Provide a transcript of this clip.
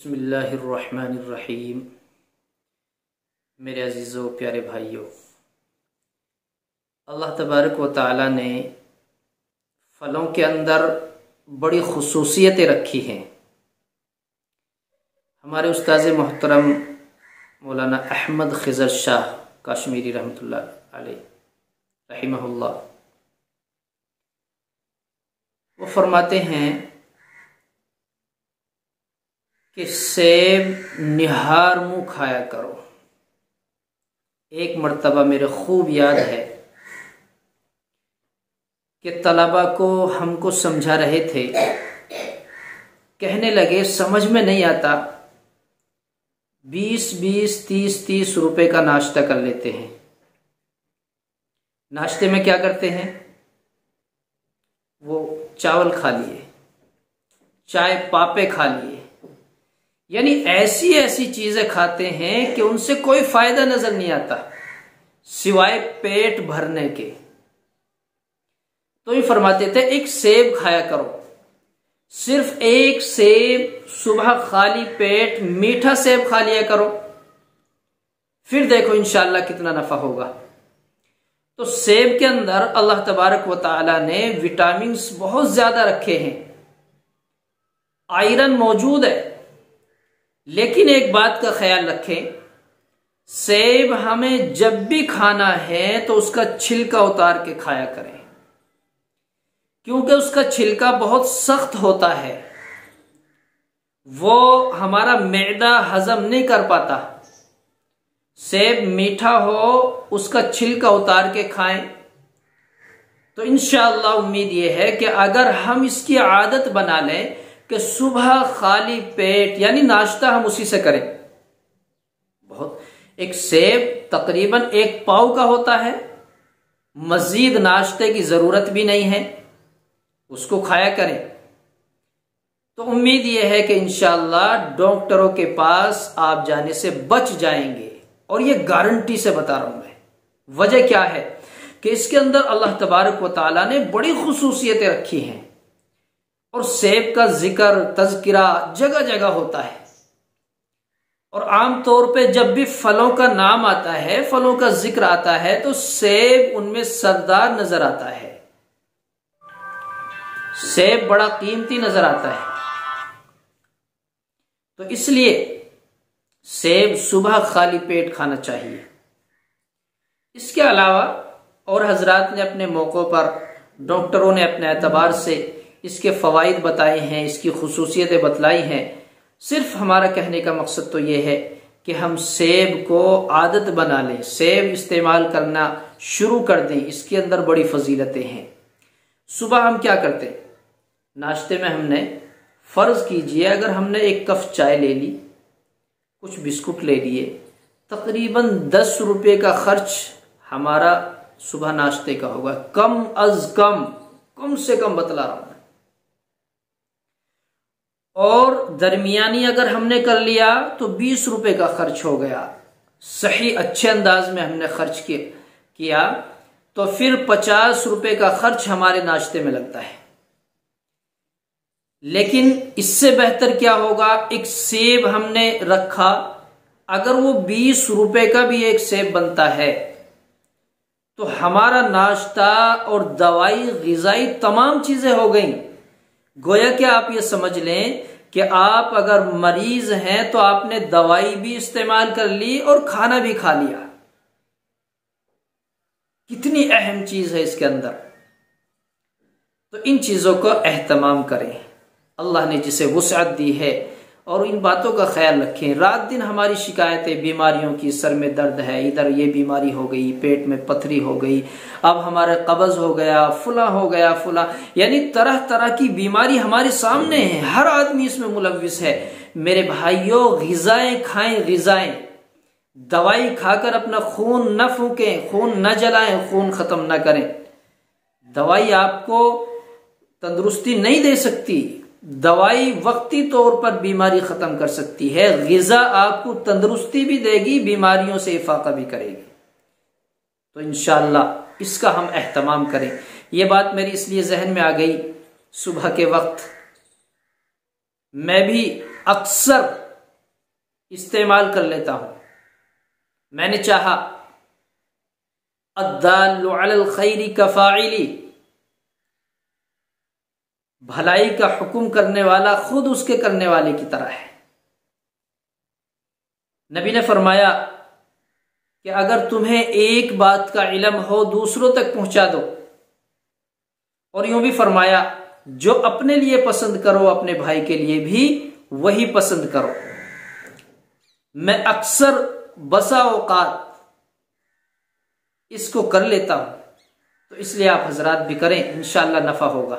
बिस्मिल्लाहिर्रहमानिर्रहीम। मेरे अजीज़ों प्यारे भाइयों, अल्लाह तबारक व तआला ने फलों के अंदर बड़ी खुसूसियतें रखी हैं। हमारे उस्ताद मोहतरम मौलाना अहमद खिज़र शाह कश्मीरी रहमतुल्लाह अलैह रहिमहुल्लाह वो फरमाते हैं कि सेब निहार मुँह खाया करो। एक मर्तबा मेरे खूब याद है कि तलबा को हमको समझा रहे थे, कहने लगे समझ में नहीं आता, 20-20, 30-30 रुपए का नाश्ता कर लेते हैं। नाश्ते में क्या करते हैं? वो चावल खा लिए, चाय पापे खा लिए, यानी ऐसी ऐसी चीजें खाते हैं कि उनसे कोई फायदा नजर नहीं आता सिवाय पेट भरने के। तो ये फरमाते थे एक सेब खाया करो, सिर्फ एक सेब सुबह खाली पेट मीठा सेब खा लिया करो, फिर देखो इंशाअल्लाह कितना नफा होगा। तो सेब के अंदर अल्लाह तबारक व तआला ने विटामिन्स बहुत ज्यादा रखे हैं, आयरन मौजूद है। लेकिन एक बात का ख्याल रखें, सेब हमें जब भी खाना है तो उसका छिलका उतार के खाया करें, क्योंकि उसका छिलका बहुत सख्त होता है, वो हमारा मैदा हजम नहीं कर पाता। सेब मीठा हो, उसका छिलका उतार के खाएं तो इंशाअल्लाह उम्मीद ये है कि अगर हम इसकी आदत बना लें कि सुबह खाली पेट यानी नाश्ता हम उसी से करें। एक सेब तकरीबन 1 पाव का होता है, मजीद नाश्ते की जरूरत भी नहीं है, उसको खाया करें तो उम्मीद यह है कि इंशाअल्लाह डॉक्टरों के पास आप जाने से बच जाएंगे। और ये गारंटी से बता रहा हूं मैं। वजह क्या है कि इसके अंदर अल्लाह तबारक व तआला ने बड़ी खुसूसियतें रखी हैं और सेब का जिक्र तज़किरा जगह जगह होता है। और आमतौर पे जब भी फलों का नाम आता है, फलों का जिक्र आता है, तो सेब उनमें सरदार नजर आता है, सेब बड़ा कीमती नजर आता है। तो इसलिए सेब सुबह खाली पेट खाना चाहिए। इसके अलावा और हजरात ने अपने मौकों पर, डॉक्टरों ने अपने एतबार से इसके फवाइद बताए हैं, इसकी खुसूसियतें बतलाई हैं। सिर्फ हमारा कहने का मकसद तो ये है कि हम सेब को आदत बना लें, सेब इस्तेमाल करना शुरू कर दें। इसके अंदर बड़ी फजीलतें हैं। सुबह हम क्या करते हैं? नाश्ते में हमने, फर्ज कीजिए अगर हमने 1 कप चाय ले ली, कुछ बिस्कुट ले लिए, तकरीबन 10 रुपये का खर्च हमारा सुबह नाश्ते का होगा। कम अज कम से कम बतला रहा हूं। और दरमियानी अगर हमने कर लिया तो 20 रुपए का खर्च हो गया। सही अच्छे अंदाज में हमने खर्च किया तो फिर 50 रुपए का खर्च हमारे नाश्ते में लगता है। लेकिन इससे बेहतर क्या होगा, एक सेब हमने रखा, अगर वो 20 रुपए का भी एक सेब बनता है तो हमारा नाश्ता और दवाई गिजाई तमाम चीजें हो गई। गोया कि आप ये समझ लें कि आप अगर मरीज हैं तो आपने दवाई भी इस्तेमाल कर ली और खाना भी खा लिया। कितनी अहम चीज है इसके अंदर। तो इन चीजों को एहतमाम करें, अल्लाह ने जिसे वुसअत दी है, और इन बातों का ख्याल रखें। रात दिन हमारी शिकायतें बीमारियों की, सर में दर्द है, इधर ये बीमारी हो गई, पेट में पथरी हो गई, अब हमारा कब्ज हो गया, फुला हो गया, फुला, यानी तरह तरह की बीमारी हमारे सामने है। हर आदमी इसमें मुलव्विस है। मेरे भाइयों, गिजाएं खाएं, गिजाएं। दवाई खाकर अपना खून न फूकें, खून न जलाएं, खून खत्म न करें। दवाई आपको तंदुरुस्ती नहीं दे सकती, दवाई वक्ती तौर पर बीमारी खत्म कर सकती है। गिजा आपको तंदुरुस्ती भी देगी, बीमारियों से इफाका भी करेगी। तो इंशाअल्लाह इसका हम एहतमाम करें। यह बात मेरी इसलिए जहन में आ गई, सुबह के वक्त मैं भी अक्सर इस्तेमाल कर लेता हूं। मैंने चाहा अद्दाल्लु अलल खैरि कफ़ाइली, भलाई का हुक्म करने वाला खुद उसके करने वाले की तरह है। नबी ने फरमाया कि अगर तुम्हें एक बात का इल्म हो दूसरों तक पहुंचा दो, और यूं भी फरमाया जो अपने लिए पसंद करो अपने भाई के लिए भी वही पसंद करो। मैं अक्सर बसा औकात इसको कर लेता हूं, तो इसलिए आप हजरात भी करें, इंशाअल्लाह नफा होगा।